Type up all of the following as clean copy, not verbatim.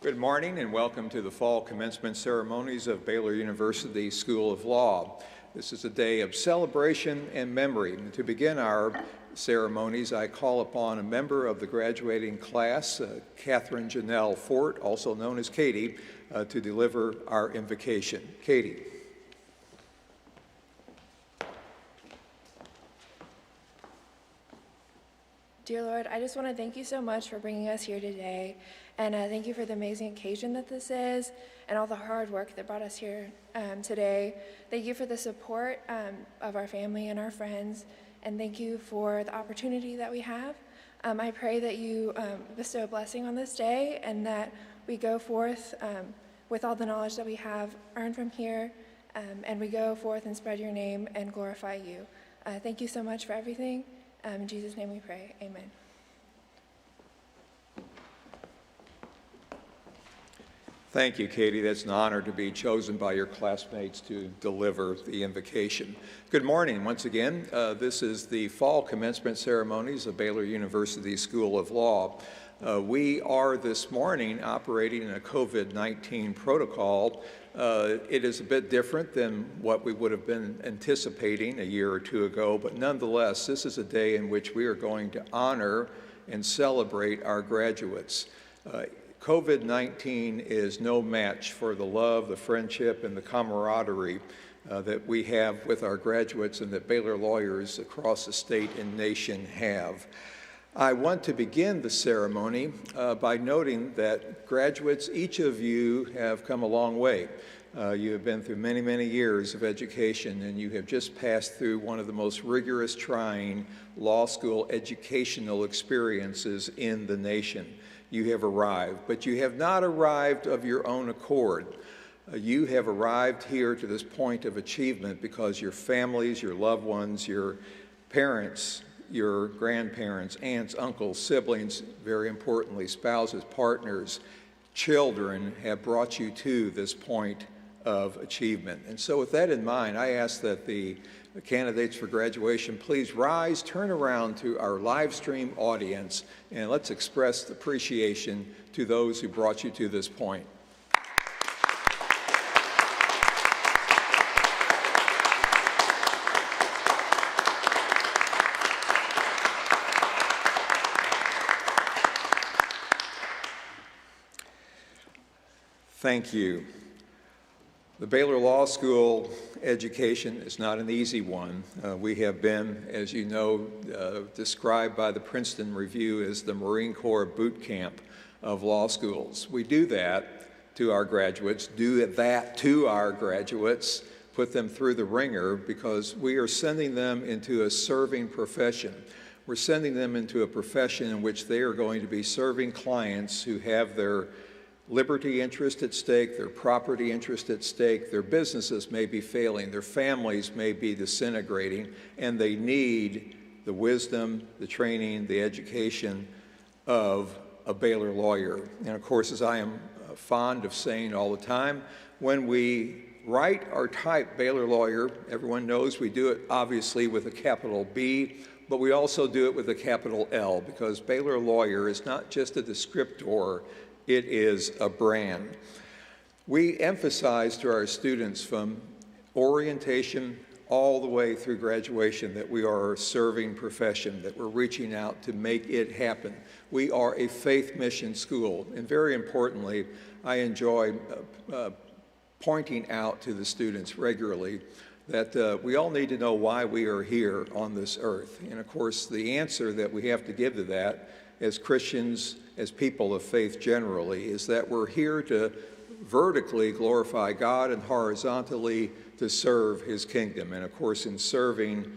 Good morning and welcome to the fall commencement ceremonies of Baylor University School of Law. This is a day of celebration and memory. And to begin our ceremonies, I call upon a member of the graduating class, Catherine Janelle Fort, also known as Katie, to deliver our invocation. Katie. Dear Lord, I just want to thank you so much for bringing us here today, and thank you for the amazing occasion that this is, and all the hard work that brought us here today. Thank you for the support of our family and our friends, and thank you for the opportunity that we have. I pray that you bestow a blessing on this day, and that we go forth with all the knowledge that we have earned from here, and we go forth and spread your name and glorify you. Thank you so much for everything. In Jesus' name we pray, amen. Thank you, Katie. That's an honor to be chosen by your classmates to deliver the invocation. Good morning once again. This is the fall commencement ceremonies of Baylor University School of Law. We are this morning operating in a COVID-19 protocol. It is a bit different than what we would have been anticipating a year or two ago, but nonetheless, this is a day in which we are going to honor and celebrate our graduates. COVID-19 is no match for the love, the friendship, and the camaraderie that we have with our graduates and that Baylor lawyers across the state and nation have. I want to begin the ceremony by noting that graduates, each of you have come a long way. You have been through many, many years of education, and you have just passed through one of the most rigorous, trying law school educational experiences in the nation. You have arrived, but you have not arrived of your own accord. You have arrived here to this point of achievement because your families, your loved ones, your parents, your grandparents, aunts, uncles, siblings, very importantly, spouses, partners, children have brought you to this point of achievement. And so with that in mind, I ask that the candidates for graduation please rise, turn around to our live stream audience, and let's express appreciation to those who brought you to this point. Thank you. The Baylor Law School education is not an easy one. We have been, as you know, described by the Princeton Review as the Marine Corps boot camp of law schools. We do that to our graduates, put them through the ringer because we are sending them into a serving profession. We're sending them into a profession in which they are going to be serving clients who have their liberty interest at stake, their property interest at stake, their businesses may be failing, their families may be disintegrating, and they need the wisdom, the training, the education of a Baylor lawyer. And of course, as I am fond of saying all the time, when we write or type Baylor lawyer, everyone knows we do it obviously with a capital B, but we also do it with a capital L because Baylor lawyer is not just a descriptor, it is a brand. We emphasize to our students from orientation all the way through graduation that we are a serving profession, that we're reaching out to make it happen. We are a faith mission school, and very importantly, I enjoy pointing out to the students regularly that we all need to know why we are here on this earth. And of course, the answer that we have to give to that as Christians, as people of faith generally, is that we're here to vertically glorify God and horizontally to serve His kingdom. And of course, in serving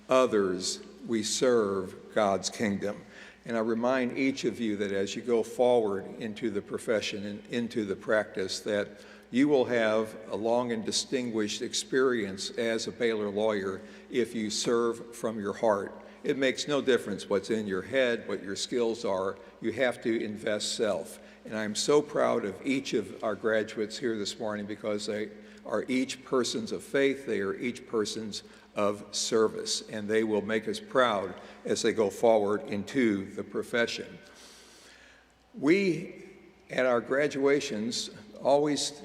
others, we serve God's kingdom. And I remind each of you that as you go forward into the profession and into the practice, that you will have a long and distinguished experience as a Baylor lawyer if you serve from your heart. It makes no difference what's in your head, what your skills are. You have to invest self. And I'm so proud of each of our graduates here this morning because they are each persons of faith, they are each persons of service, and they will make us proud as they go forward into the profession. We at our graduations always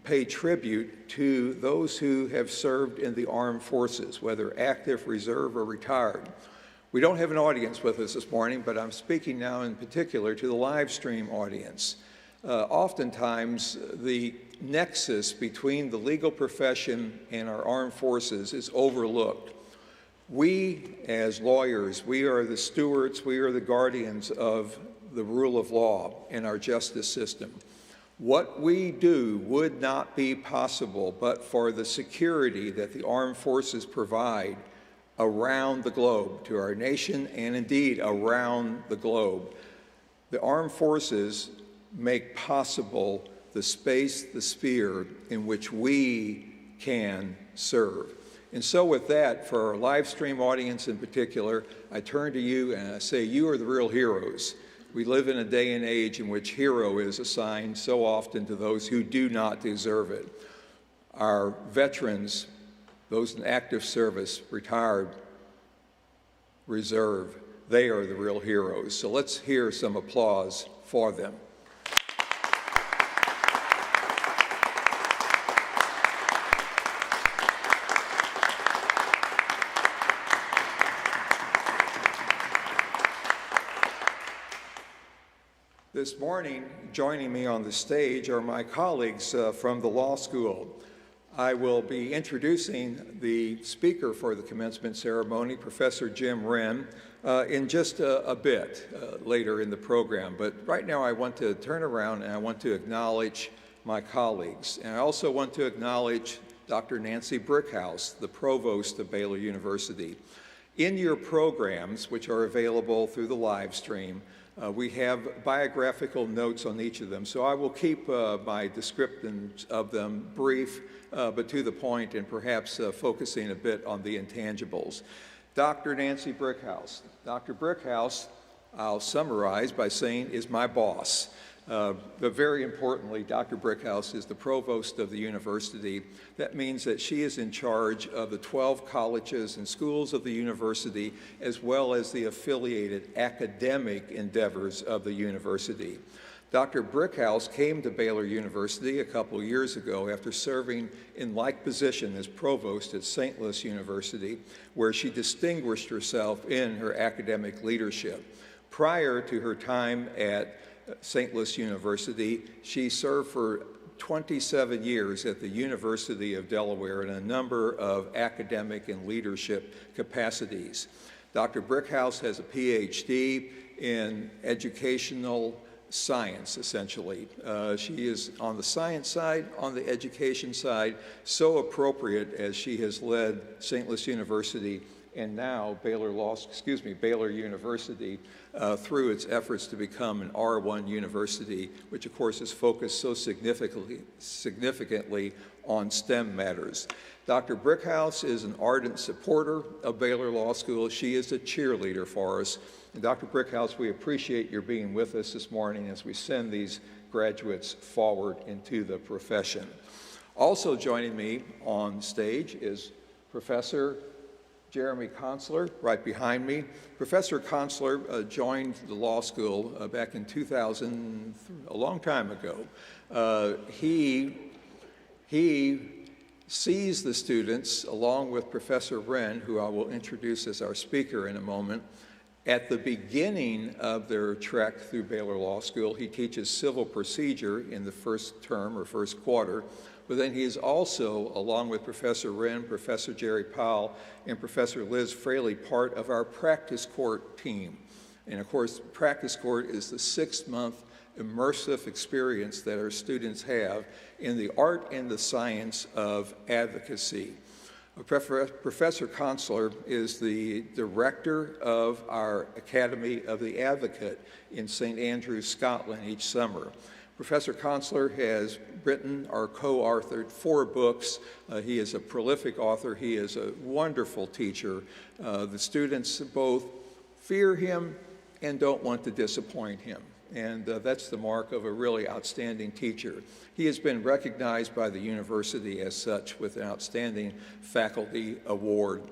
pay tribute to those who have served in the armed forces, whether active, reserve, or retired. We don't have an audience with us this morning, but I'm speaking now in particular to the live stream audience. Oftentimes, the nexus between the legal profession and our armed forces is overlooked. We, as lawyers, we are the stewards, we are the guardians of the rule of law in our justice system. What we do would not be possible but for the security that the armed forces provide around the globe, to our nation and indeed around the globe. The armed forces make possible the space, the sphere in which we can serve. And so with that, for our live stream audience in particular, I turn to you and I say, you are the real heroes. We live in a day and age in which hero is assigned so often to those who do not deserve it. Our veterans, those in active service, retired, reserve, they are the real heroes. So let's hear some applause for them. This morning, joining me on the stage are my colleagues from the law school. I will be introducing the speaker for the commencement ceremony, Professor Jim Wren, in just a bit later in the program. But right now I want to turn around and I want to acknowledge my colleagues. And I also want to acknowledge Dr. Nancy Brickhouse, the Provost of Baylor University. In your programs, which are available through the live stream, we have biographical notes on each of them, so I will keep my descriptions of them brief, but to the point, and perhaps focusing a bit on the intangibles. Dr. Nancy Brickhouse. Dr. Brickhouse, I'll summarize by saying, is my boss. But very importantly, Dr. Brickhouse is the provost of the university. That means that she is in charge of the 12 colleges and schools of the university, as well as the affiliated academic endeavors of the university. Dr. Brickhouse came to Baylor University a couple years ago after serving in like position as provost at St. Louis University, where she distinguished herself in her academic leadership. Prior to her time at St. Louis University, she served for 27 years at the University of Delaware in a number of academic and leadership capacities. Dr. Brickhouse has a PhD in educational science, essentially. She is on the science side, on the education side, so appropriate as she has led St. Louis University and now Baylor University through its efforts to become an R1 university, which of course is focused so significantly on STEM matters. Dr. Brickhouse is an ardent supporter of Baylor Law School. She is a cheerleader for us. And Dr. Brickhouse, we appreciate your being with us this morning as we send these graduates forward into the profession. Also joining me on stage is Professor Jeremy Consular, right behind me. Professor Consular joined the law school back in 2000, a long time ago. He sees the students, along with Professor Wren, who I will introduce as our speaker in a moment, at the beginning of their trek through Baylor Law School. He teaches civil procedure in the first term or first quarter, but then he is also, along with Professor Wren, Professor Jerry Powell, and Professor Liz Fraley, part of our practice court team. And of course, practice court is the 6-month immersive experience that our students have in the art and the science of advocacy. Professor Consular is the director of our Academy of the Advocate in St. Andrews, Scotland each summer. Professor Consular has written or co-authored 4 books. He is a prolific author. He is a wonderful teacher. The students both fear him and don't want to disappoint him. And that's the mark of a really outstanding teacher. He has been recognized by the university as such with an outstanding faculty award.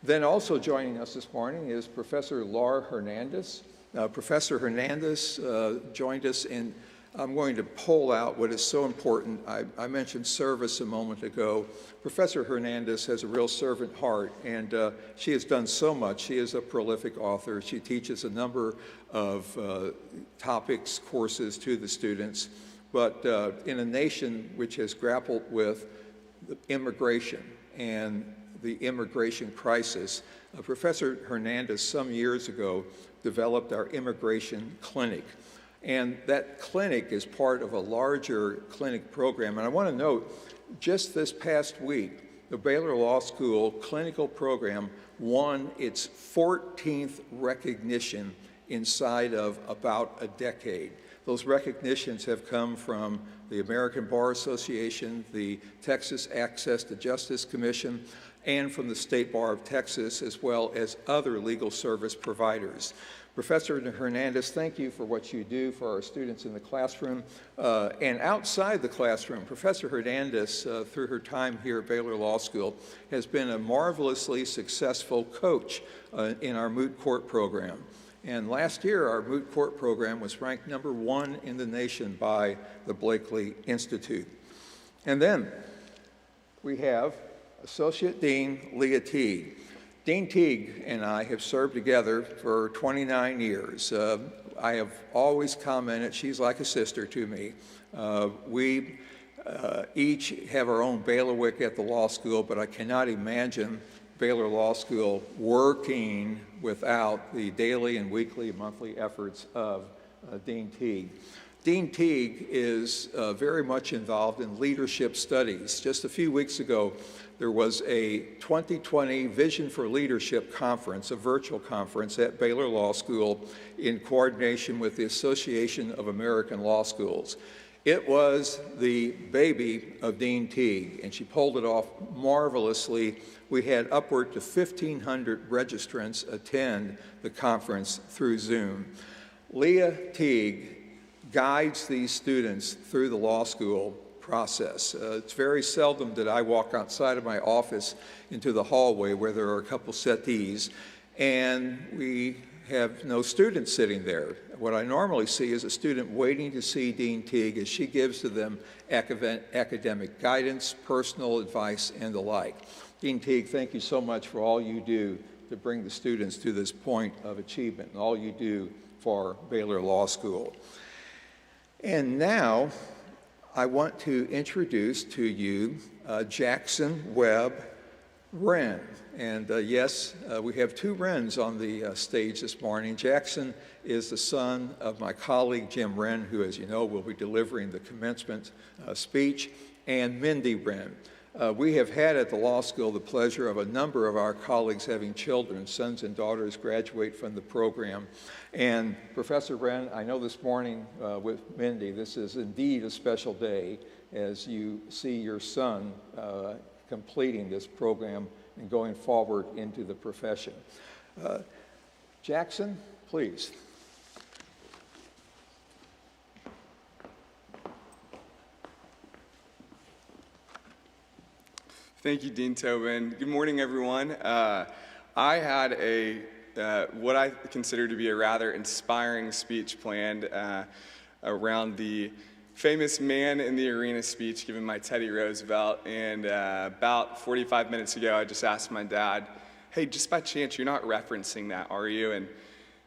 Then also joining us this morning is Professor Laura Hernandez. Professor Hernandez joined us, and I'm going to pull out what is so important. I mentioned service a moment ago. Professor Hernandez has a real servant heart, and she has done so much. She is a prolific author. She teaches a number of topics, courses to the students. But in a nation which has grappled with immigration and the immigration crisis, Professor Hernandez some years ago developed our immigration clinic. And that clinic is part of a larger clinic program. And I want to note, just this past week, the Baylor Law School clinical program won its 14th recognition inside of about a decade. Those recognitions have come from the American Bar Association, the Texas Access to Justice Commission, and from the State Bar of Texas, as well as other legal service providers. Professor Hernandez, thank you for what you do for our students in the classroom and outside the classroom. Professor Hernandez, through her time here at Baylor Law School, has been a marvelously successful coach in our moot court program. And last year, our moot court program was ranked #1 in the nation by the Blakely Institute. And then we have Associate Dean Leah Teague. Dean Teague and I have served together for 29 years. I have always commented she's like a sister to me. We each have our own bailiwick at the law school, but I cannot imagine Baylor Law School working without the daily and weekly and monthly efforts of Dean Teague. Dean Teague is very much involved in leadership studies. Just a few weeks ago, there was a 2020 Vision for Leadership conference, a virtual conference at Baylor Law School in coordination with the Association of American Law Schools. It was the baby of Dean Teague, and she pulled it off marvelously. We had upward to 1,500 registrants attend the conference through Zoom. Leah Teague guides these students through the law school process. It's very seldom that I walk outside of my office into the hallway where there are a couple settees and we have no students sitting there. What I normally see is a student waiting to see Dean Teague as she gives to them academic guidance, personal advice, and the like. Dean Teague, thank you so much for all you do to bring the students to this point of achievement and all you do for Baylor Law School. And now, I want to introduce to you Jackson Webb Wren. And yes, we have two Wrens on the stage this morning. Jackson is the son of my colleague Jim Wren, who, as you know, will be delivering the commencement speech, and Mindy Wren. We have had at the law school the pleasure of a number of our colleagues having children, sons and daughters, graduate from the program. And Professor Wren, I know this morning with Mindy, this is indeed a special day as you see your son completing this program and going forward into the profession. Jackson, please. Thank you, Dean Tobin. Good morning, everyone. I had what I consider to be a rather inspiring speech planned around the famous Man in the Arena speech given by Teddy Roosevelt. And about 45 minutes ago, I just asked my dad, hey, just by chance, you're not referencing that, are you? And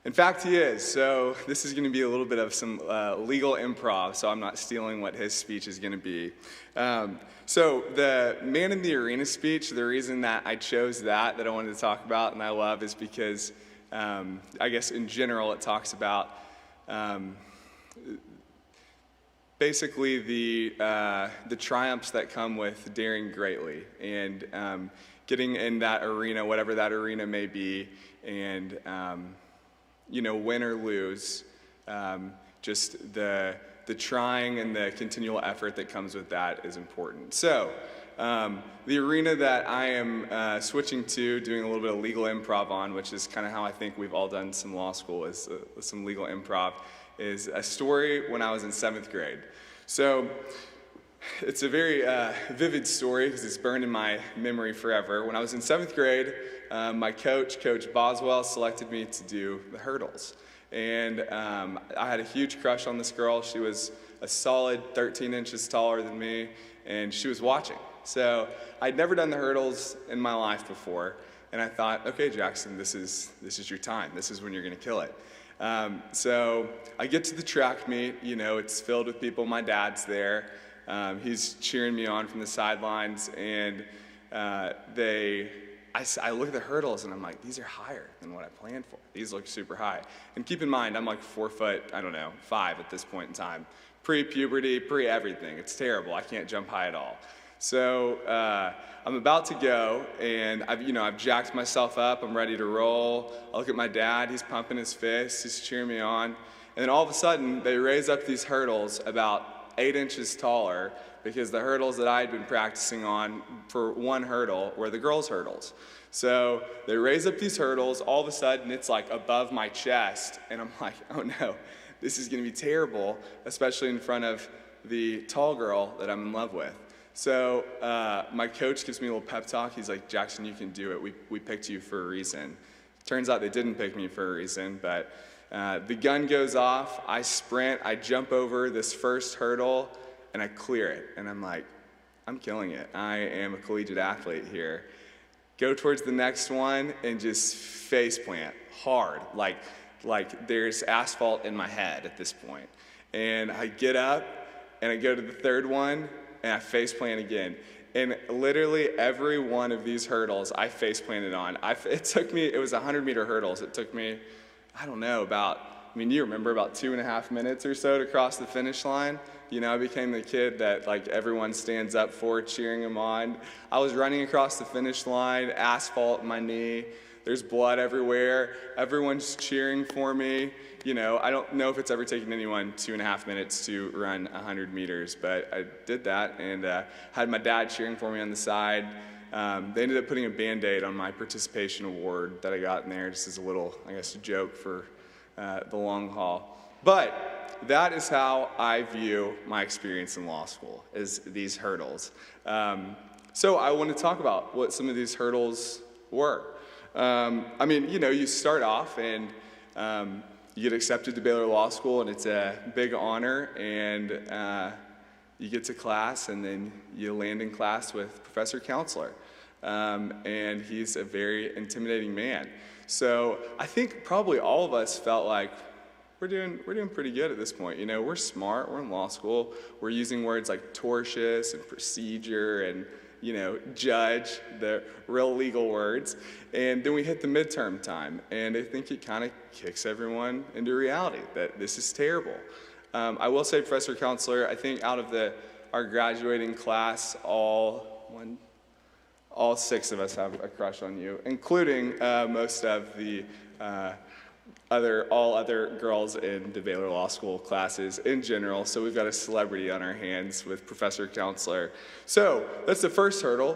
in fact, he is. So this is going to be a little bit of some legal improv, so I'm not stealing what his speech is going to be. So the Man in the Arena speech, the reason that I chose that I wanted to talk about and I love is because I guess in general it talks about basically the triumphs that come with daring greatly and getting in that arena, whatever that arena may be, and win or lose, just the trying and the continual effort that comes with that is important. So the arena that I am switching to, doing a little bit of legal improv on, which is kind of how I think we've all done some law school, is some legal improv, is a story when I was in 7th grade. So it's a very vivid story because it's burned in my memory forever. When I was in 7th grade, my coach, Coach Boswell, selected me to do the hurdles. And I had a huge crush on this girl. She was a solid 13 inches taller than me, and she was watching. So I'd never done the hurdles in my life before, and I thought, okay, Jackson, this is your time. This is when you're going to kill it. So I get to the track meet. You know, it's filled with people. My dad's there. He's cheering me on from the sidelines, and I look at the hurdles, and I'm like, these are higher than what I planned for. These look super high. And keep in mind, I'm like 4 foot, I don't know, 5 at this point in time. Pre-puberty, pre-everything. It's terrible. I can't jump high at all. So I'm about to go, and I've jacked myself up. I'm ready to roll. I look at my dad. He's pumping his fists. He's cheering me on. And then all of a sudden, they raise up these hurdles about 8 inches taller, because the hurdles that I had been practicing on for one hurdle were the girls' hurdles. So they raise up these hurdles. All of a sudden, it's like above my chest, and I'm like, oh no, this is going to be terrible, especially in front of the tall girl that I'm in love with. So my coach gives me a little pep talk. He's like, Jackson, you can do it. We picked you for a reason. Turns out they didn't pick me for a reason, but the gun goes off. I sprint. I jump over this first hurdle, and I clear it. And I'm like, I'm killing it. I am a collegiate athlete here. Go towards the next one and just face plant hard, like there's asphalt in my head at this point. And I get up, and I go to the third one, and I face plant again. And literally every one of these hurdles I face planted on. It was 100-meter hurdles. It took me, I don't know, you remember about 2.5 minutes or so to cross the finish line. You know, I became the kid that like everyone stands up for, cheering him on. I was running across the finish line, asphalt in my knee. There's blood everywhere. Everyone's cheering for me. You know, I don't know if it's ever taken anyone 2.5 minutes to run 100 meters, but I did that, and had my dad cheering for me on the side. They ended up putting a Band-Aid on my participation award that I got in there, just as a little, I guess, joke for the long haul. But that is how I view my experience in law school, is these hurdles. So I want to talk about what some of these hurdles were. You start off and you get accepted to Baylor Law School, and it's a big honor, and you get to class, and then you land in class with Professor Counselor, and he's a very intimidating man. So I think probably all of us felt like we're doing pretty good at this point. You know, we're smart, we're in law school, we're using words like tortious and procedure and judge, the real legal words. And then we hit the midterm time, and I think it kind of kicks everyone into reality that this is terrible. I will say, Professor Counselor, I think out of our graduating class, all 6 of us have a crush on you, including most of the all other girls in the Baylor Law School classes in general. So we've got a celebrity on our hands with Professor Counselor. So that's the first hurdle.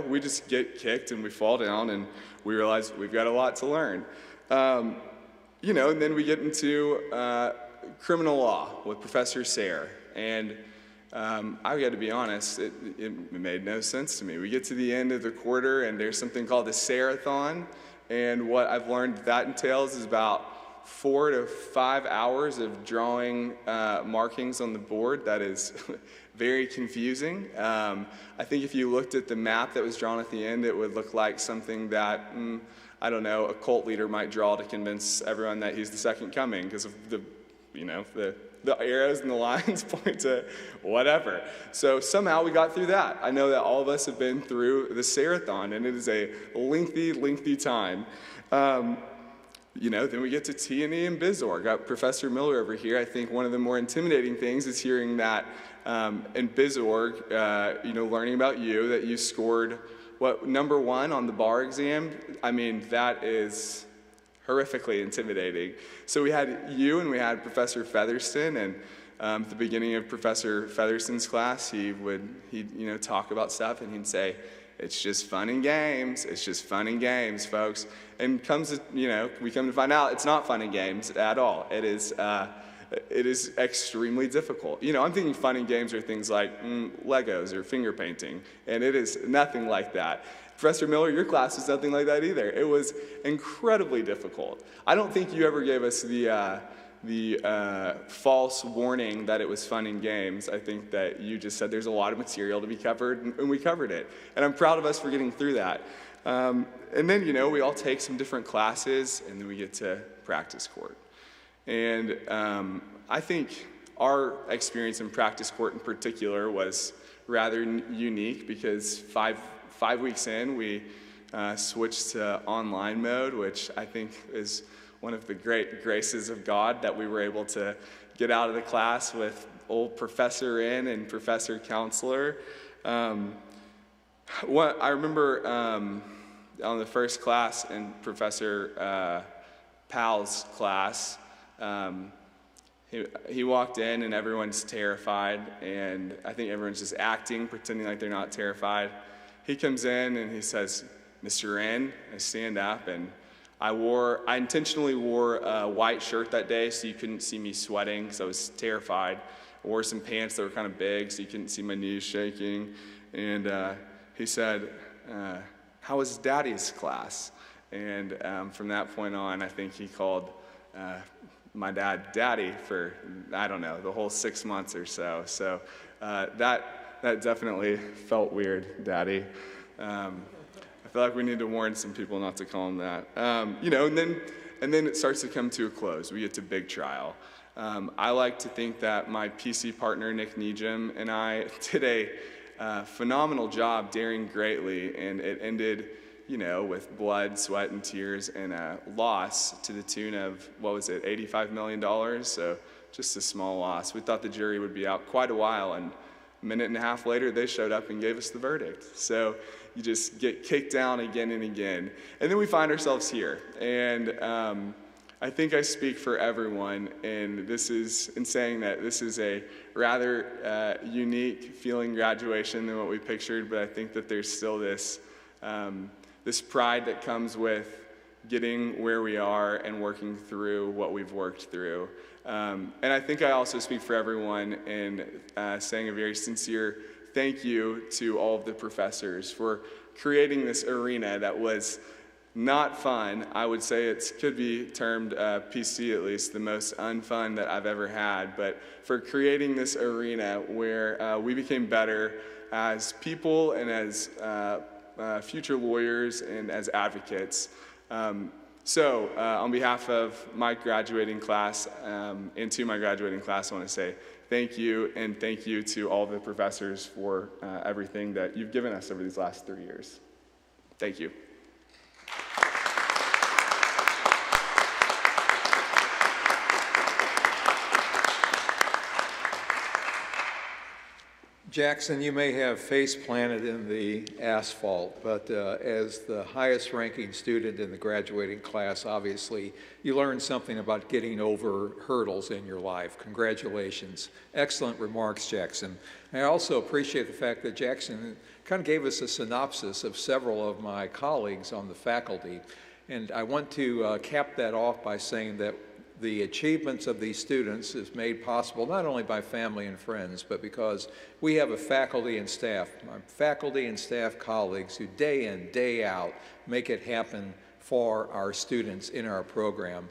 We just get kicked and we fall down, and we realize we've got a lot to learn. And then we get into criminal law with Professor Sayre. And I've got to be honest, it made no sense to me. We get to the end of the quarter, and there's something called the Sayre-a-thon. And what I've learned that entails is about 4 to 5 hours of drawing markings on the board. That is very confusing. I think if you looked at the map that was drawn at the end, it would look like something that, I don't know, a cult leader might draw to convince everyone that he's the second coming, because of the arrows and the lines point to whatever. So somehow we got through that. I know that all of us have been through the Sayre-a-thon, and it is a lengthy time. Then we get to T&E and BizOrg. Got Professor Miller over here. I think one of the more intimidating things is hearing that in BizOrg, learning about you, that you scored, number 1 on the bar exam. I mean, that is horrifically intimidating. So we had you, and we had Professor Featherston, and at the beginning of Professor Featherston's class, he'd talk about stuff, and he'd say, it's just fun and games. It's just fun and games, folks. And we come to find out it's not fun and games at all. It is it is extremely difficult. You know, I'm thinking fun and games are things like Legos or finger painting, and it is nothing like that. Professor Miller, your class was nothing like that either. It was incredibly difficult. I don't think you ever gave us the false warning that it was fun and games. I think that you just said there's a lot of material to be covered, and we covered it. And I'm proud of us for getting through that. And then, you know, we all take some different classes, and then we get to practice court. And I think our experience in practice court in particular was rather unique because five weeks in, we switched to online mode, which I think is one of the great graces of God that we were able to get out of the class with old Professor in and Professor Counselor. I remember on the first class in Professor Powell's class, he walked in and everyone's terrified, and I think everyone's just acting, pretending like they're not terrified. He comes in and he says, "Mr. Wren." I stand up, and I intentionally wore a white shirt that day so you couldn't see me sweating because I was terrified. I wore some pants that were kind of big so you couldn't see my knees shaking. And he said, "How was Daddy's class?" And from that point on, I think he called my dad Daddy for, I don't know, the whole 6 months or so. So that definitely felt weird, Daddy. I feel like we need to warn some people not to call him that. You know, and then it starts to come to a close. We get to big trial. I like to think that my PC partner, Nick Nejum, and I did a phenomenal job, daring greatly, and it ended, you know, with blood, sweat, and tears, and a loss to the tune of, what was it, $85 million? So just a small loss. We thought the jury would be out quite a while, and a minute and a half later, they showed up and gave us the verdict. So you just get kicked down again and again. And then we find ourselves here. And I think I speak for everyone in saying that this is a rather unique feeling graduation than what we pictured, but I think that there's still this pride that comes with getting where we are and working through what we've worked through. And I think I also speak for everyone in saying a very sincere thank you to all of the professors for creating this arena that was not fun. I would say it could be termed, PC at least, the most unfun that I've ever had, but for creating this arena where we became better as people and as future lawyers and as advocates. So on behalf of my graduating class and to my graduating class, I want to say thank you, and thank you to all the professors for everything that you've given us over these last 3 years. Thank you. Jackson, you may have face planted in the asphalt, but as the highest ranking student in the graduating class, obviously, you learned something about getting over hurdles in your life. Congratulations. Excellent remarks, Jackson. I also appreciate the fact that Jackson kind of gave us a synopsis of several of my colleagues on the faculty. And I want to cap that off by saying that the achievements of these students is made possible not only by family and friends, but because we have a faculty and staff, my faculty and staff colleagues who day in, day out make it happen for our students in our program.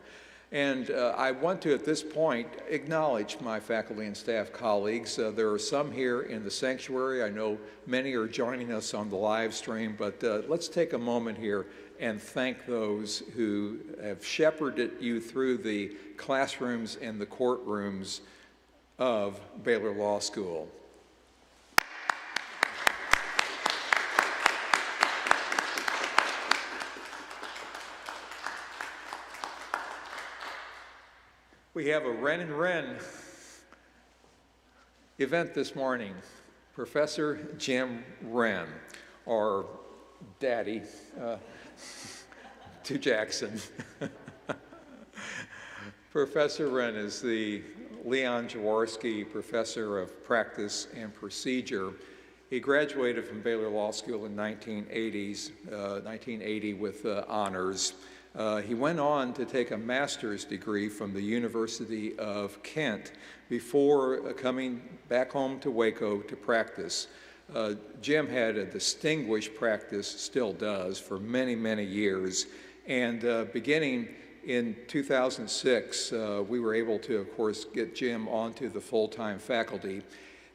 And I want to, at this point, acknowledge my faculty and staff colleagues. There are some here in the sanctuary. I know many are joining us on the live stream, but let's take a moment here and thank those who have shepherded you through the classrooms and the courtrooms of Baylor Law School. We have a Wren and Wren event this morning. Professor Jim Wren, or Daddy, to Jackson. Professor Wren is the Leon Jaworski Professor of Practice and Procedure. He graduated from Baylor Law School in 1980 with honors. He went on to take a master's degree from the University of Kent before coming back home to Waco to practice. Jim had a distinguished practice, still does, for many, many years. And beginning in 2006, we were able to, of course, get Jim onto the full-time faculty.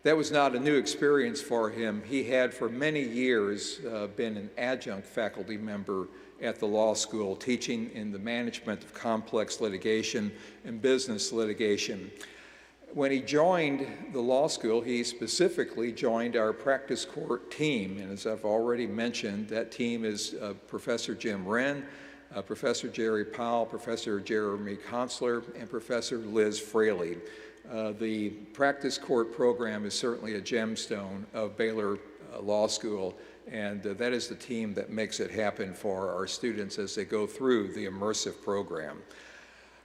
That was not a new experience for him. He had for many years been an adjunct faculty member at the law school, teaching in the management of complex litigation and business litigation. When he joined the law school, he specifically joined our practice court team. And as I've already mentioned, that team is Professor Jim Wren, Professor Jerry Powell, Professor Jeremy Consular, and Professor Liz Fraley. The practice court program is certainly a gemstone of Baylor Law School, and that is the team that makes it happen for our students as they go through the immersive program.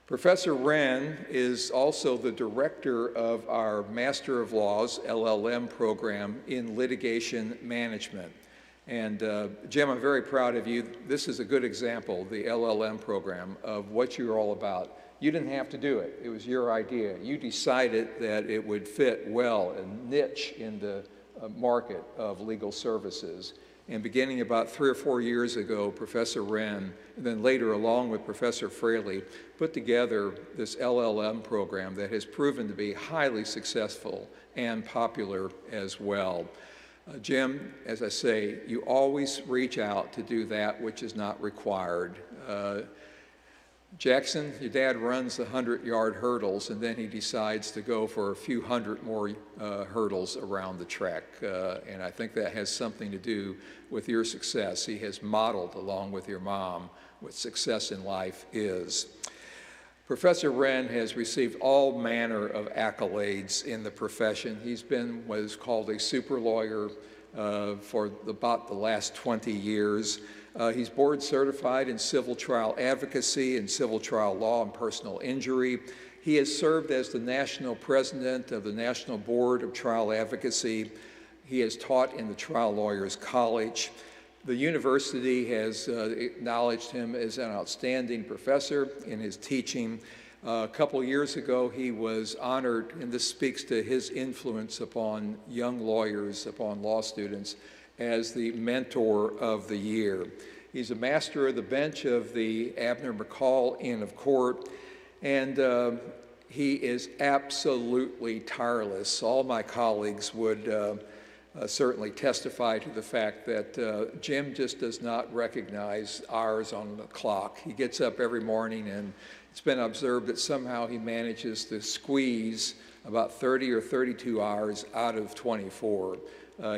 Professor Wren is also the director of our Master of Laws, LLM program in litigation management. And Jim, I'm very proud of you. This is a good example, the LLM program, of what you're all about. You didn't have to do it. It was your idea. You decided that it would fit well and niche in the market of legal services. And beginning about 3 or 4 years ago, Professor Wren, and then later along with Professor Fraley, put together this LLM program that has proven to be highly successful and popular as well. Jim, as I say, you always reach out to do that which is not required. Jackson, your dad runs the 100-yard hurdles, and then he decides to go for a few hundred more hurdles around the track. And I think that has something to do with your success. He has modeled, along with your mom, what success in life is. Professor Wren has received all manner of accolades in the profession. He's been what is called a super lawyer for about the last 20 years. He's board certified in civil trial advocacy and civil trial law and personal injury. He has served as the national president of the National Board of Trial Advocacy. He has taught in the Trial Lawyers College. The university has acknowledged him as an outstanding professor in his teaching. A couple years ago, he was honored, and this speaks to his influence upon young lawyers, upon law students, as the Mentor of the Year. He's a master of the bench of the Abner McCall Inn of Court, and he is absolutely tireless. All my colleagues would certainly testify to the fact that Jim just does not recognize hours on the clock. He gets up every morning, and it's been observed that somehow he manages to squeeze about 30 or 32 hours out of 24.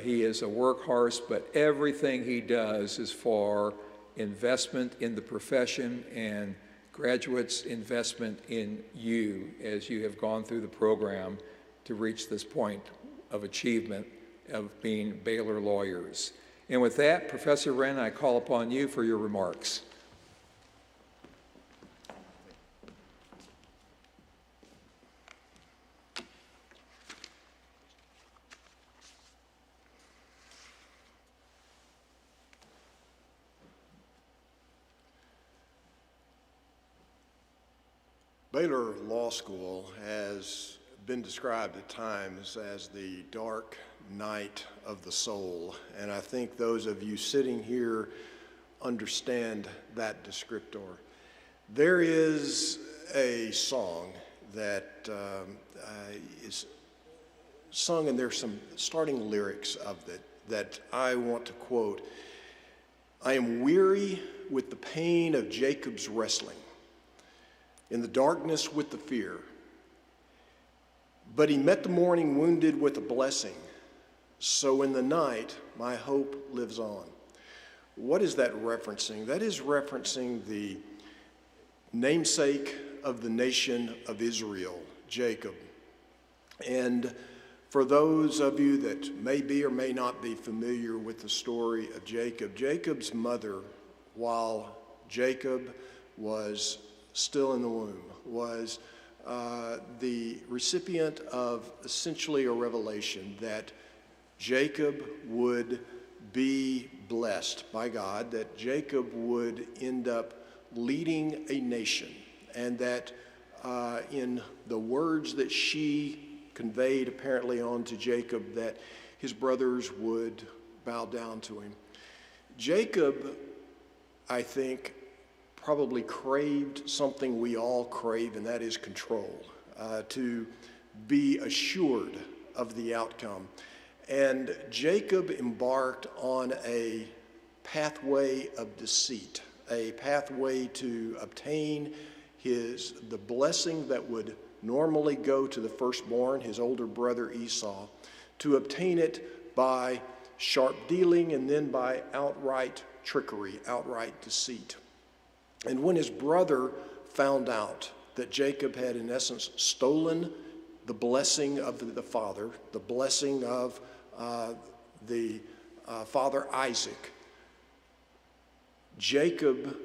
He is a workhorse, but everything he does is for investment in the profession and graduates' investment in you as you have gone through the program to reach this point of achievement of being Baylor lawyers. And with that, Professor Wren, I call upon you for your remarks. Baylor Law School has been described at times as the dark night of the soul, and I think those of you sitting here understand that descriptor. There is a song that is sung, and there's some starting lyrics of it that I want to quote. I am weary with the pain of Jacob's wrestling, in the darkness with the fear. But he met the morning wounded with a blessing. So in the night, my hope lives on. What is that referencing? That is referencing the namesake of the nation of Israel, Jacob. And for those of you that may be or may not be familiar with the story of Jacob, Jacob's mother, while Jacob was still in the womb, was the recipient of essentially a revelation that Jacob would be blessed by God, that Jacob would end up leading a nation, and that in the words that she conveyed apparently on to Jacob, that his brothers would bow down to him. Jacob, I think, probably craved something we all crave, and that is control, to be assured of the outcome. And Jacob embarked on a pathway of deceit, a pathway to obtain the blessing that would normally go to the firstborn, his older brother Esau, to obtain it by sharp dealing and then by outright trickery, outright deceit. And when his brother found out that Jacob had in essence stolen the blessing of the father, the blessing of the father Isaac, Jacob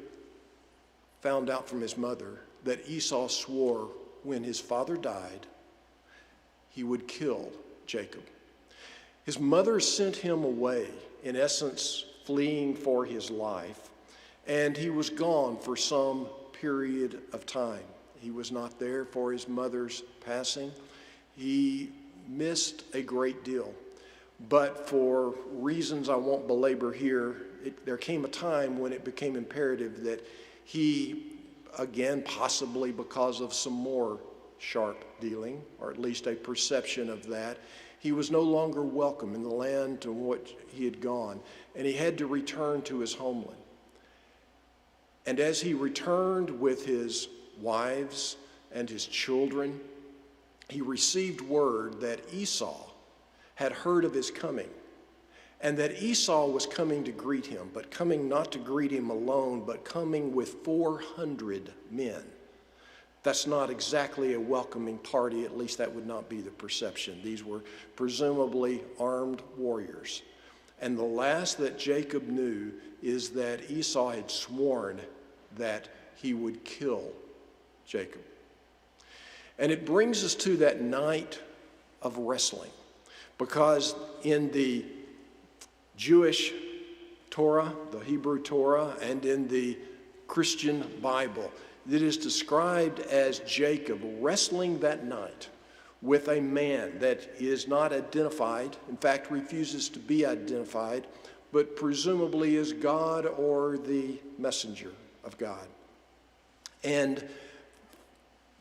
found out from his mother that Esau swore when his father died, he would kill Jacob. His mother sent him away, in essence, fleeing for his life, and he was gone for some period of time. He was not there for his mother's passing. He missed a great deal. But for reasons I won't belabor here, there came a time when it became imperative that he, again, possibly because of some more sharp dealing, or at least a perception of that, he was no longer welcome in the land to which he had gone, and he had to return to his homeland. And as he returned with his wives and his children, he received word that Esau had heard of his coming, and that Esau was coming to greet him, but coming not to greet him alone, but coming with 400 men. That's not exactly a welcoming party, at least that would not be the perception. These were presumably armed warriors. And the last that Jacob knew is that Esau had sworn that he would kill Jacob. And it brings us to that night of wrestling, because in the Jewish Torah, the Hebrew Torah, and in the Christian Bible, it is described as Jacob wrestling that night with a man that is not identified, in fact refuses to be identified, but presumably is God or the messenger of God. And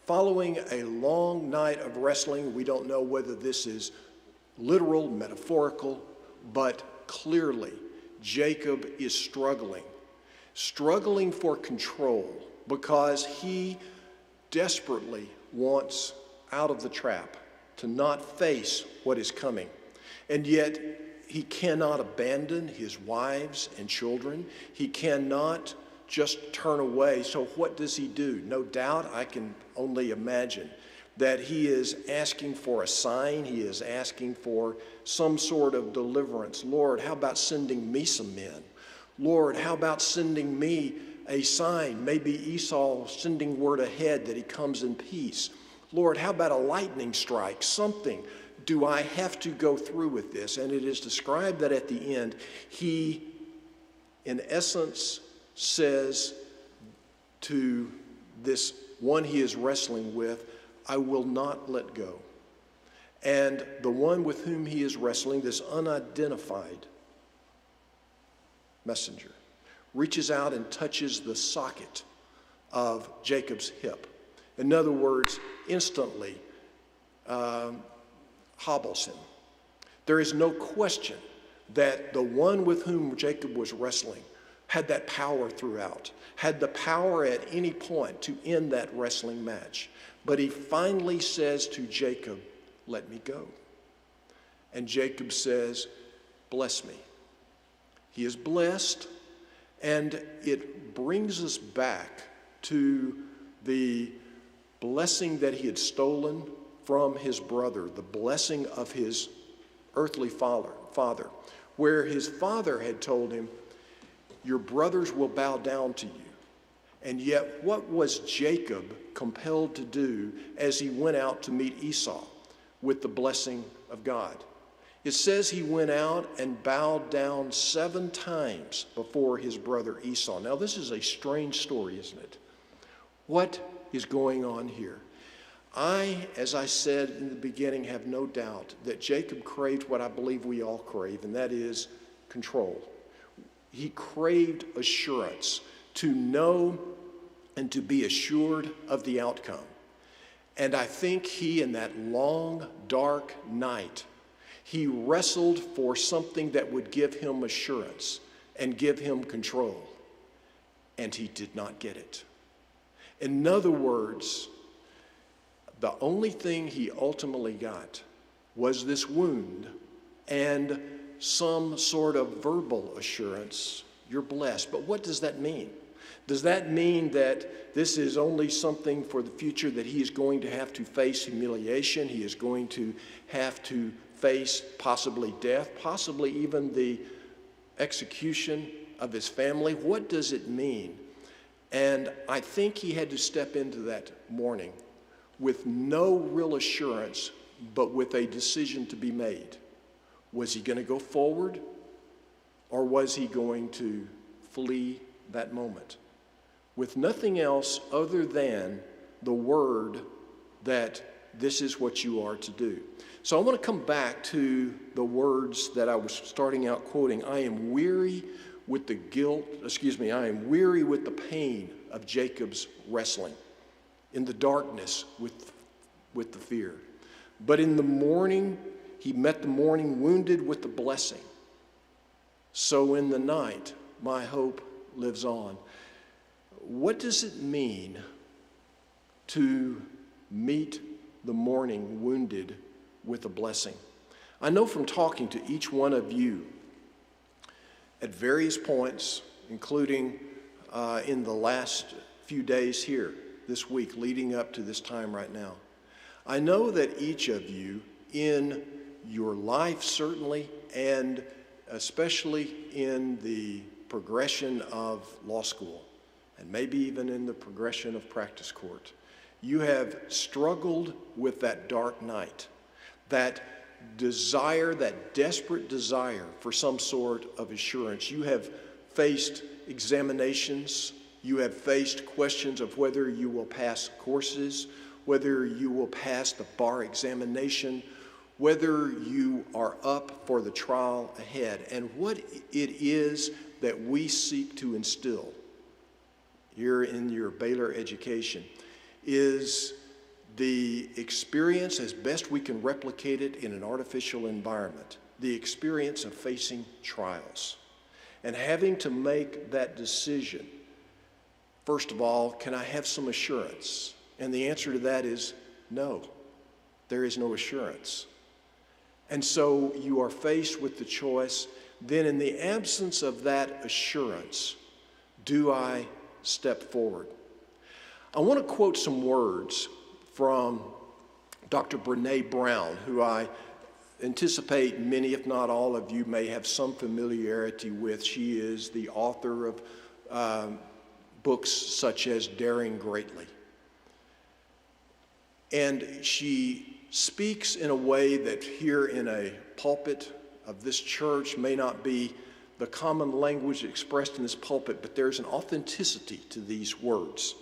following a long night of wrestling, we don't know whether this is literal, metaphorical, but clearly Jacob is struggling for control, because he desperately wants out of the trap, to not face what is coming. And yet he cannot abandon his wives and children. He cannot just turn away. So what does he do? No doubt, I can only imagine that he is asking for a sign. He is asking for some sort of deliverance. Lord, how about sending me some men? Lord, how about sending me a sign? Maybe Esau sending word ahead that he comes in peace. Lord, how about a lightning strike? Something. Do I have to go through with this? And it is described that at the end, he, in essence, says to this one he is wrestling with, I will not let go. And the one with whom he is wrestling, this unidentified messenger, reaches out and touches the socket of Jacob's hip. In other words, instantly hobbles him. There is no question that the one with whom Jacob was wrestling had that power throughout, had the power at any point to end that wrestling match. But he finally says to Jacob, let me go. And Jacob says, bless me. He is blessed, and it brings us back to the blessing that he had stolen from his brother, the blessing of his earthly father, where his father had told him, your brothers will bow down to you. And yet, what was Jacob compelled to do as he went out to meet Esau with the blessing of God? It says he went out and bowed down 7 times before his brother Esau. Now, this is a strange story, isn't it? What is going on here? As I said in the beginning, have no doubt that Jacob craved what I believe we all crave, and that is control. He craved assurance, to know and to be assured of the outcome. And I think he, in that long, dark night, he wrestled for something that would give him assurance and give him control. And he did not get it. In other words, the only thing he ultimately got was this wound and some sort of verbal assurance, you're blessed. But what does that mean? Does that mean that this is only something for the future, that he is going to have to face humiliation, he is going to have to face possibly death, possibly even the execution of his family? What does it mean? And I think he had to step into that morning with no real assurance, but with a decision to be made. Was he going to go forward, or was he going to flee that moment? With nothing else other than the word that this is what you are to do. So I want to come back to the words that I was starting out quoting. I am weary with the I am weary with the pain of Jacob's wrestling, in the darkness with the fear. But in the morning, he met the morning wounded with the blessing. So in the night, my hope lives on. What does it mean to meet the morning wounded with a blessing? I know from talking to each one of you at various points, including in the last few days here, this week, leading up to this time right now, I know that each of you in your life, certainly, and especially in the progression of law school, and maybe even in the progression of practice court, you have struggled with that dark night, that desire, that desperate desire for some sort of assurance. You have faced examinations. You have faced questions of whether you will pass courses, whether you will pass the bar examination, whether you are up for the trial ahead. And what it is that we seek to instill here in your Baylor education is the experience, as best we can replicate it in an artificial environment, the experience of facing trials and having to make that decision. First of all, can I have some assurance? And the answer to that is no, there is no assurance. And so you are faced with the choice, then in the absence of that assurance, do I step forward? I want to quote some words from Dr. Brené Brown, who I anticipate many, if not all of you, may have some familiarity with. She is the author of books such as Daring Greatly. And she speaks in a way that here in a pulpit of this church may not be the common language expressed in this pulpit, but there's an authenticity to these words.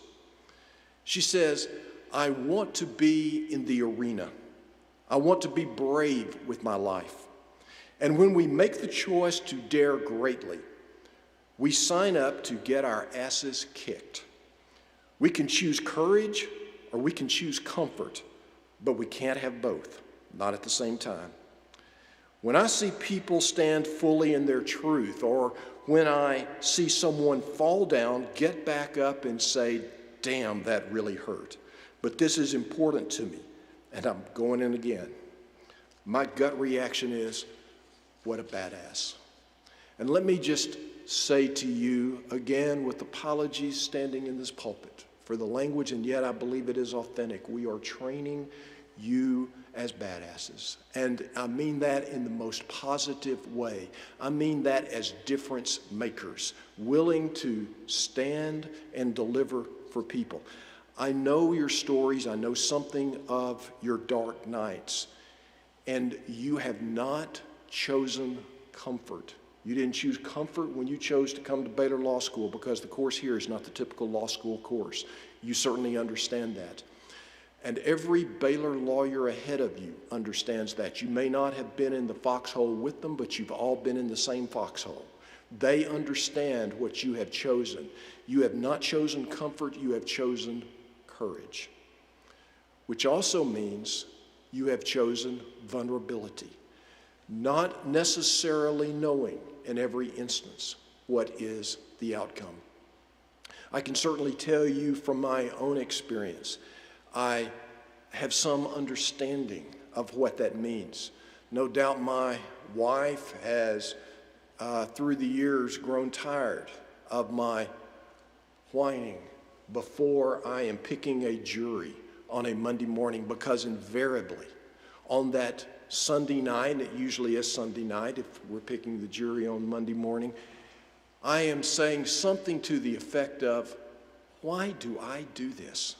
She says, I want to be in the arena. I want to be brave with my life. And when we make the choice to dare greatly, we sign up to get our asses kicked. We can choose courage or we can choose comfort, but we can't have both, not at the same time. When I see people stand fully in their truth, or when I see someone fall down, get back up and say, damn, that really hurt, but this is important to me, and I'm going in again, my gut reaction is, what a badass. And let me just say to you again, with apologies standing in this pulpit for the language, and yet I believe it is authentic, we are training you as badasses. And I mean that in the most positive way. I mean that as difference makers, willing to stand and deliver for people. I know your stories. I know something of your dark nights. and you have not chosen comfort. You didn't choose comfort when you chose to come to Baylor Law School, because the course here is not the typical law school course. You certainly understand that. And every Baylor lawyer ahead of you understands that. You may not have been in the foxhole with them, but you've all been in the same foxhole. They understand what you have chosen. You have not chosen comfort, you have chosen courage, which also means you have chosen vulnerability, not necessarily knowing in every instance what is the outcome. I can certainly tell you from my own experience, I have some understanding of what that means. No doubt my wife has, through the years, grown tired of my whining before I am picking a jury on a Monday morning, because invariably on that Sunday night, and it usually is Sunday night if we're picking the jury on Monday morning, I am saying something to the effect of, why do I do this?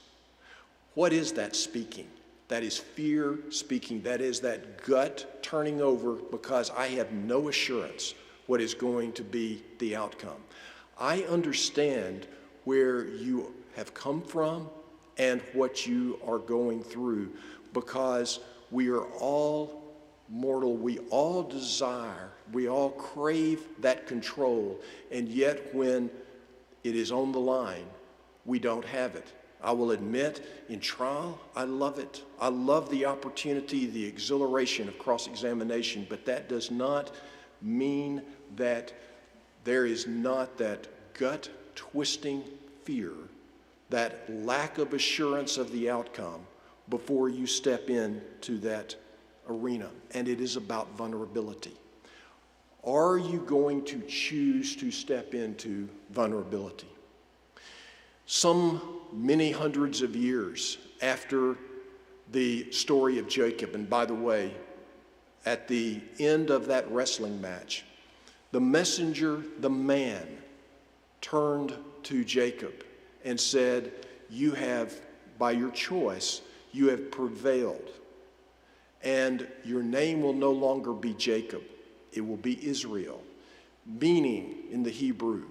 What is that speaking? That is fear speaking. That is that gut turning over because I have no assurance what is going to be the outcome. I understand where you have come from and what you are going through, because we are all mortal. We all desire, we all crave that control, and yet when it is on the line, we don't have it. I will admit, in trial, I love it. I love the opportunity, the exhilaration of cross-examination, but that does not mean that there is not that gut-twisting fear, that lack of assurance of the outcome before you step into that arena. And it is about vulnerability. Are you going to choose to step into vulnerability? Some many hundreds of years after the story of Jacob, and by the way, at the end of that wrestling match, the messenger, the man, turned to Jacob and said, you have, by your choice, you have prevailed, and your name will no longer be Jacob, it will be Israel, meaning in the Hebrew,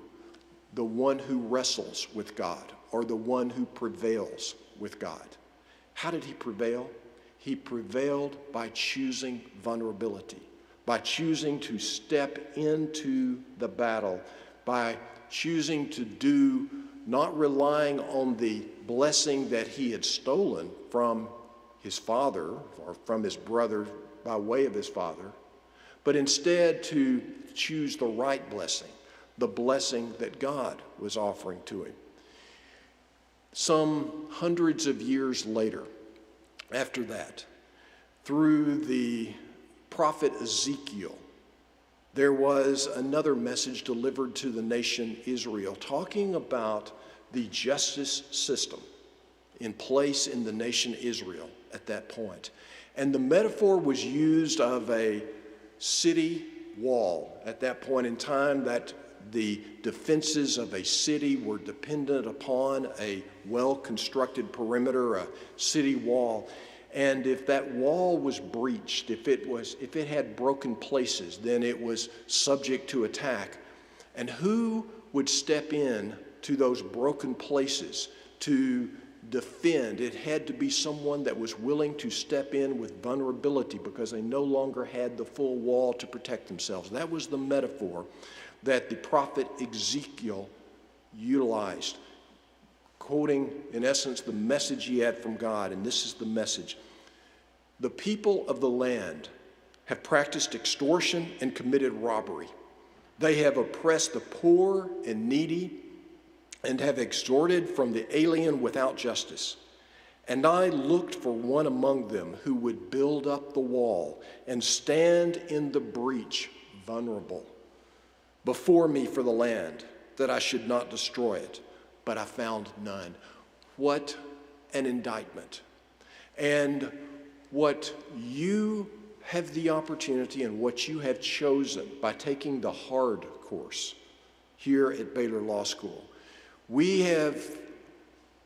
the one who wrestles with God, or the one who prevails with God. How did he prevail? He prevailed by choosing vulnerability, by choosing to step into the battle, by choosing to do, not relying on the blessing that he had stolen from his father or from his brother by way of his father, but instead to choose the right blessing, the blessing that God was offering to him. Some hundreds of years later, after that, through the prophet Ezekiel, there was another message delivered to the nation Israel, talking about the justice system in place in the nation Israel at that point. And the metaphor was used of a city wall at that point in time, that the defenses of a city were dependent upon a well-constructed perimeter, a city wall. And if that wall was breached, if it had broken places, then it was subject to attack. And who would step in to those broken places to defend? It had to be someone that was willing to step in with vulnerability, because they no longer had the full wall to protect themselves. That was the metaphor that the prophet Ezekiel utilized, quoting, in essence, the message he had from God. And this is the message. The people of the land have practiced extortion and committed robbery. They have oppressed the poor and needy and have extorted from the alien without justice. And I looked for one among them who would build up the wall and stand in the breach vulnerable before me for the land, that I should not destroy it. But I found none. What an indictment. And what you have the opportunity, and what you have chosen by taking the hard course here at Baylor Law School, we have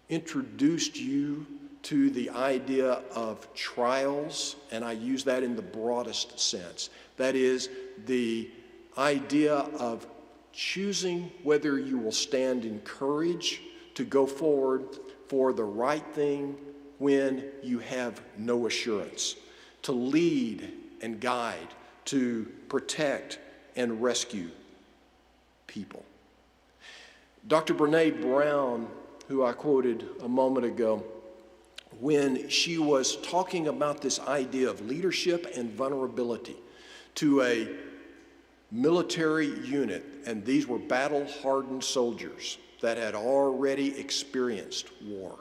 introduced you to the idea of trials, and I use that in the broadest sense. That is the idea of choosing whether you will stand in courage to go forward for the right thing when you have no assurance, to lead and guide, to protect and rescue people. Dr. Brene Brown, who I quoted a moment ago, when she was talking about this idea of leadership and vulnerability to a military unit, and these were battle-hardened soldiers that had already experienced war.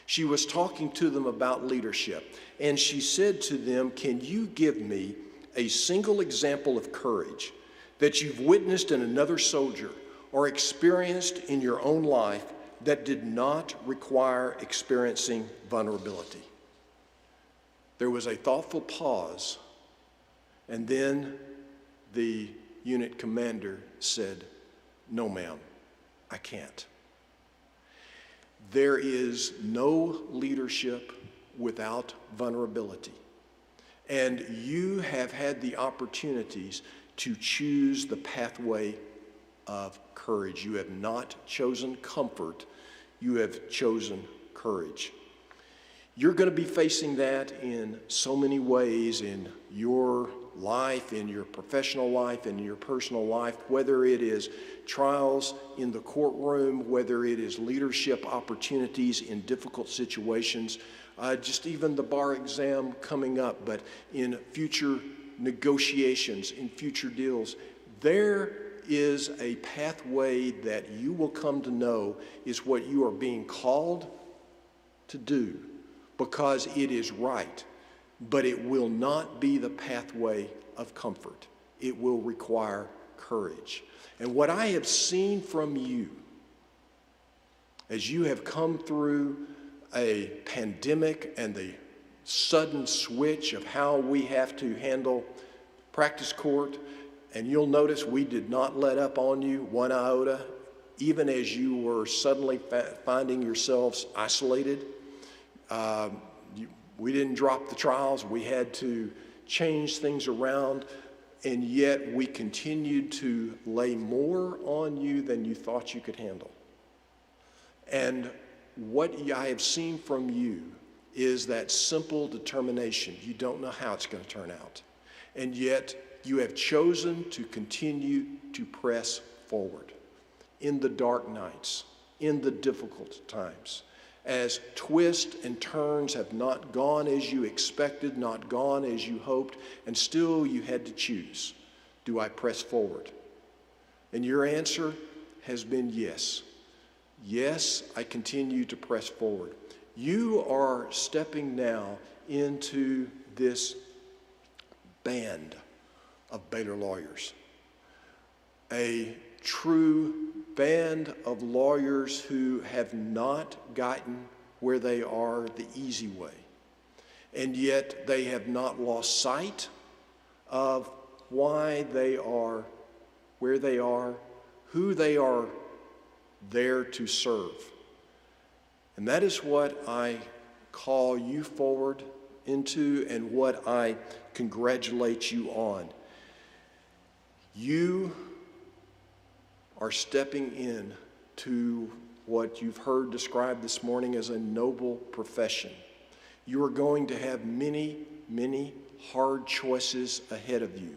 She was talking to them about leadership, and she said to them, "Can you give me a single example of courage that you've witnessed in another soldier or experienced in your own life that did not require experiencing vulnerability?" There was a thoughtful pause, and then the unit commander said, "No, ma'am, I can't." There is no leadership without vulnerability. And you have had the opportunities to choose the pathway of courage. You have not chosen comfort, you have chosen courage. You're going to be facing that in so many ways in your life, in your professional life, in your personal life, whether it is trials in the courtroom, whether it is leadership opportunities in difficult situations, just even the bar exam coming up, but in future negotiations, in future deals, there is a pathway that you will come to know is what you are being called to do because it is right, but it will not be the pathway of comfort. It will require courage. And what I have seen from you as you have come through a pandemic and the sudden switch of how we have to handle practice court, and you'll notice we did not let up on you one iota, even as you were suddenly finding yourselves isolated. We didn't drop the trials. We had to change things around, and yet we continued to lay more on you than you thought you could handle. And what I have seen from you is that simple determination. You don't know how it's going to turn out, and yet you have chosen to continue to press forward in the dark nights, in the difficult times. As twists and turns have not gone as you expected, not gone as you hoped, and still you had to choose. Do I press forward? And your answer has been yes. Yes, I continue to press forward. You are stepping now into this band of Baylor lawyers, a true band of lawyers who have not gotten where they are the easy way, and yet they have not lost sight of why they are where they are, who they are there to serve. And that is what I call you forward into and what I congratulate you on. You are stepping in to what you've heard described this morning as a noble profession. You are going to have many, many hard choices ahead of you.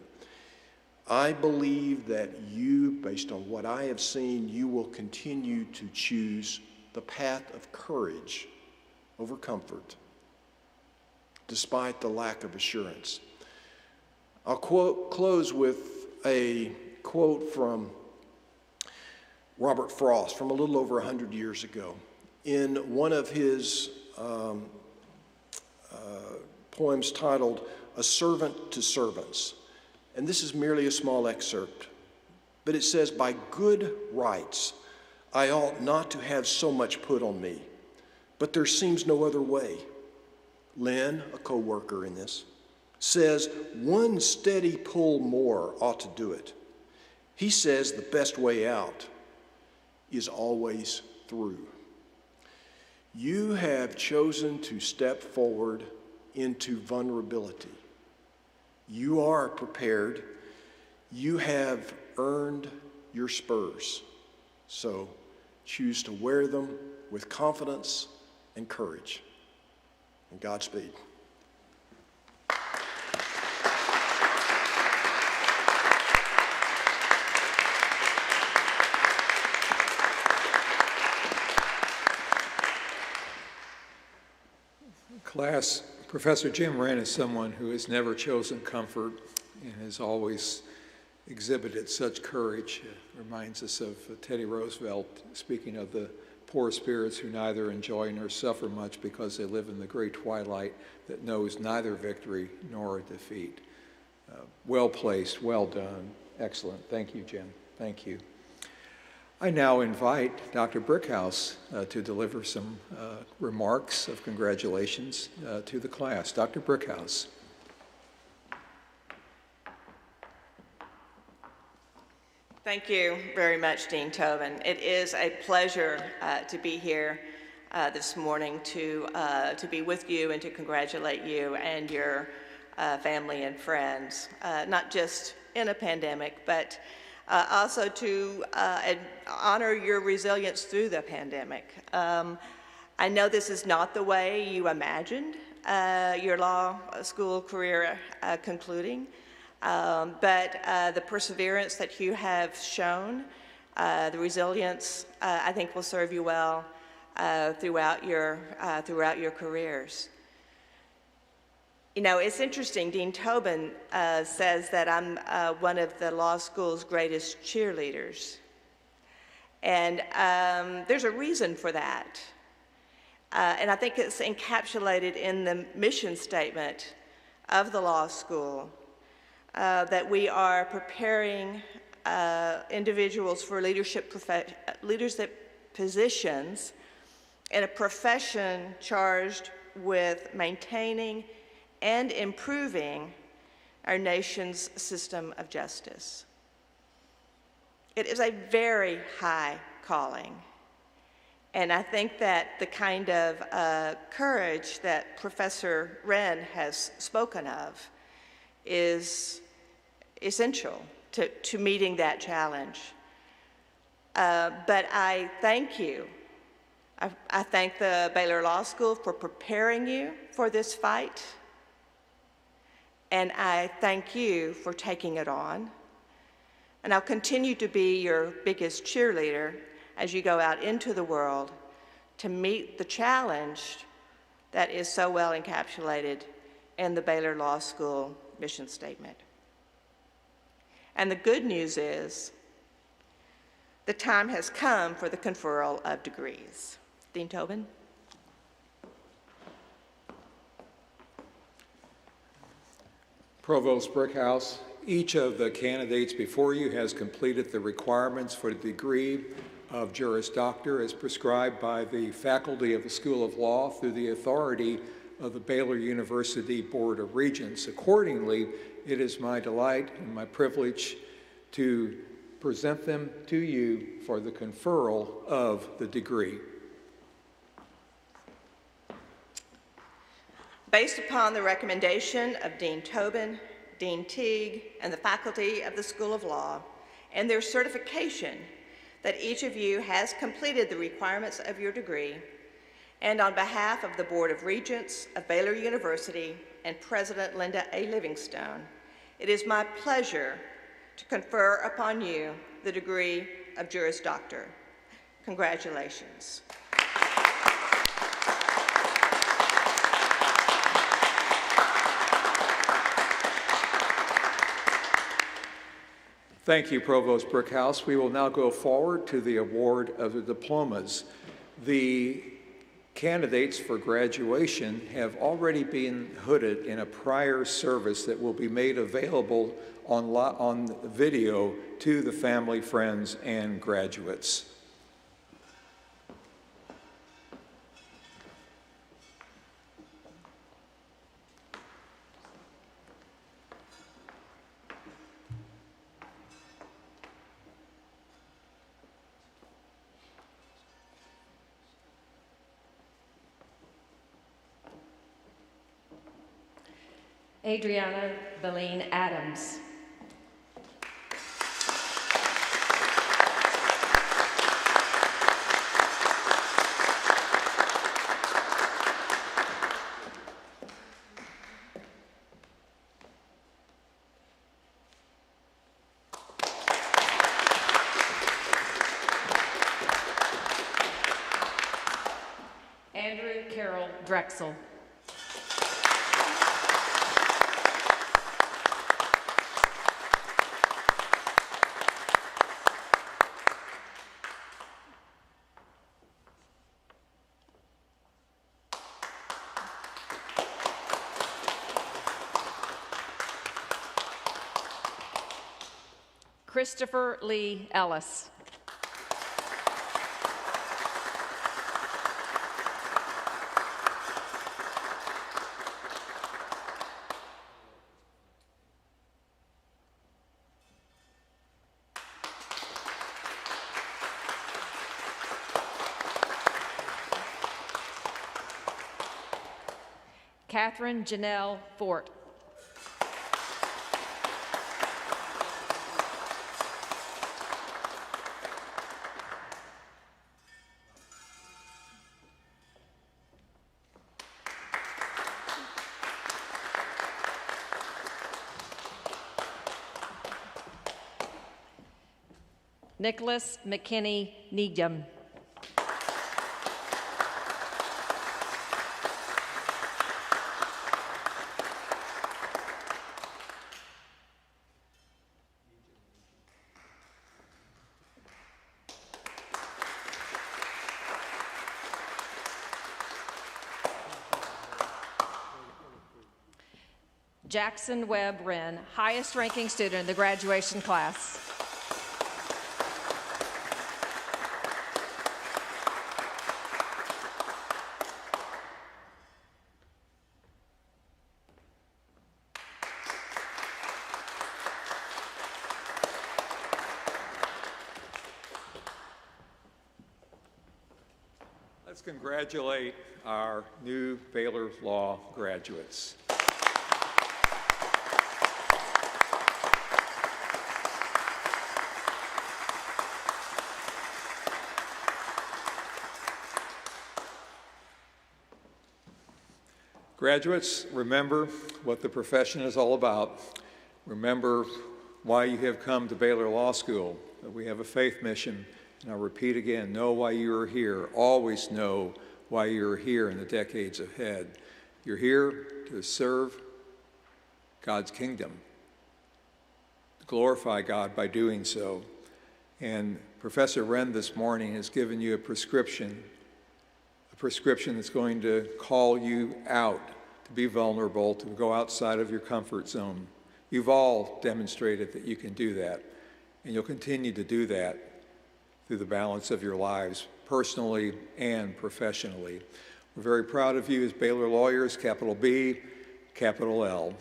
I believe that you, based on what I have seen, you will continue to choose the path of courage over comfort, despite the lack of assurance. I'll close with a quote from Robert Frost from a little over 100 years ago. In one of his poems titled "A Servant to Servants," and this is merely a small excerpt, but it says, "By good rights, I ought not to have so much put on me, but there seems no other way." Lynn, a co-worker in this, says, "One steady pull more ought to do it." He says the best way out is always through. You have chosen to step forward into vulnerability. You are prepared. You have earned your spurs. So choose to wear them with confidence and courage. And Godspeed. Class, Professor Jim Wren is someone who has never chosen comfort and has always exhibited such courage. It reminds us of Teddy Roosevelt speaking of the poor spirits who neither enjoy nor suffer much because they live in the great twilight that knows neither victory nor defeat. Well placed, well done, excellent. Thank you, Jim. Thank you. I now invite Dr. Brickhouse to deliver some remarks of congratulations to the class. Dr. Brickhouse. Thank you very much, Dean Tobin. It is a pleasure to be here this morning to be with you and to congratulate you and your family and friends, not just in a pandemic, but also to honor your resilience through the pandemic. I know this is not the way you imagined your law school career concluding, but the perseverance that you have shown, the resilience, I think will serve you well throughout your careers. You know, it's interesting, Dean Tobin says that I'm one of the law school's greatest cheerleaders. And there's a reason for that. And I think it's encapsulated in the mission statement of the law school, that we are preparing individuals for leadership positions in a profession charged with maintaining and improving our nation's system of justice. It is a very high calling, and I think that the kind of courage that Professor Wren has spoken of is essential to meeting that challenge. But I thank you. I thank the Baylor Law School for preparing you for this fight. And I thank you for taking it on. And I'll continue to be your biggest cheerleader as you go out into the world to meet the challenge that is so well encapsulated in the Baylor Law School mission statement. And the good news is the time has come for the conferral of degrees. Dean Tobin. Provost Brickhouse, each of the candidates before you has completed the requirements for the degree of Juris Doctor as prescribed by the faculty of the School of Law through the authority of the Baylor University Board of Regents. Accordingly, it is my delight and my privilege to present them to you for the conferral of the degree. Based upon the recommendation of Dean Tobin, Dean Teague, and the faculty of the School of Law, and their certification that each of you has completed the requirements of your degree, and on behalf of the Board of Regents of Baylor University and President Linda A. Livingstone, it is my pleasure to confer upon you the degree of Juris Doctor. Congratulations. Thank you, Provost Brickhouse. We will now go forward to the award of the diplomas. The candidates for graduation have already been hooded in a prior service that will be made available on video to the family, friends, and graduates. Adriana Beline Adams. Andrew Carroll Drexel. Christopher Lee Ellis. Catherine Janelle Fort. Nicholas McKinney Needham. Jackson Webb Wren, highest ranking student in the graduation class. Let's congratulate our new Baylor Law graduates. Graduates, remember what the profession is all about. Remember why you have come to Baylor Law School. That we have a faith mission. And I'll repeat again, know why you are here. Always know why you're here in the decades ahead. You're here to serve God's kingdom, to glorify God by doing so. And Professor Wren this morning has given you a prescription that's going to call you out, to be vulnerable, to go outside of your comfort zone. You've all demonstrated that you can do that, and you'll continue to do that through the balance of your lives, personally and professionally. We're very proud of you as Baylor lawyers, capital B, capital L.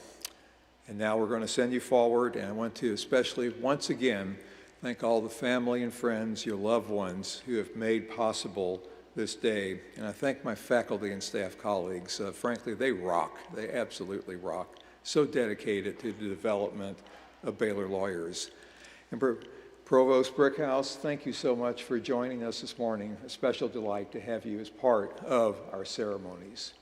And now we're going to send you forward, and I want to especially, once again, thank all the family and friends, your loved ones, who have made possible this day. And I thank my faculty and staff colleagues. Frankly, they rock. They absolutely rock. So dedicated to the development of Baylor lawyers. And Provost Brickhouse, thank you so much for joining us this morning. A special delight to have you as part of our ceremonies.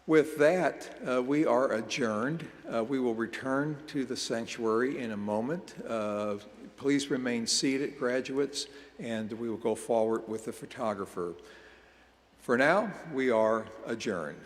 With that, we are adjourned. We will return to the sanctuary in a moment. Please remain seated, graduates, and we will go forward with the photographer. For now, we are adjourned.